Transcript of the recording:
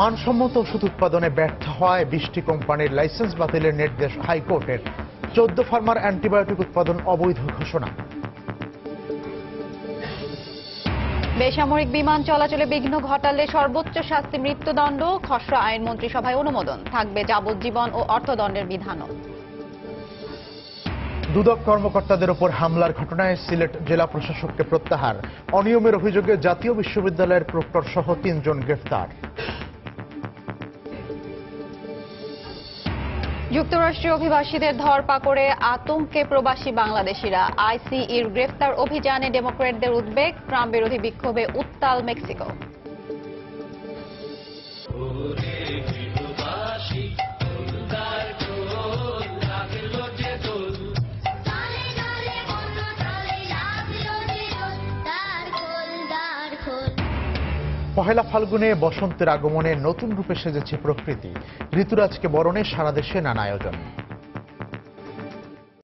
মানসম্মত ওষুধ উৎপাদনে ব্যর্থ হওয়ায় 20টি কোম্পানির লাইসেন্স বাতিলের নির্দেশ হাইকোর্টের। 14 ফার্মার অ্যান্টিবায়োটিক উৎপাদন অবৈধ ঘোষণা। বেসামরিক বিমান চলাচলে বিঘ্ন ঘটালে সর্বোচ্চ শাস্তি মৃত্যুদণ্ড। খসড়া আইন মন্ত্রিসভায় অনুমোদন। থাকবে যাবজ্জীবন ও অর্থদণ্ডের বিধানও। দুদক কর্মকর্তাদের উপর হামলার ঘটনায় সিলেট জেলা প্রশাসককে প্রত্যাহার। অনিয়মের অভিযোগে জাতীয় বিশ্ববিদ্যালয়ের প্রক্টর সহ 3 জন গ্রেফতার। যুক্তরাষ্ট্রীয় অভিবাসীদের ধরপাকড়ে আতঙ্কে প্রবাসী বাংলাদেশিরা। আইসিইর গ্রেফতার অভিযানে ডেমোক্র্যাটদের উদ্বেগ। ট্রাম্প বিরোধী বিক্ষোভে উত্তাল মেক্সিকো। পহেলা ফাল্গুনে বসন্তের আগমনে নতুন রূপে সেজেছে প্রকৃতি। ঋতুরাজকে বরণে সারা দেশে নানা আয়োজন।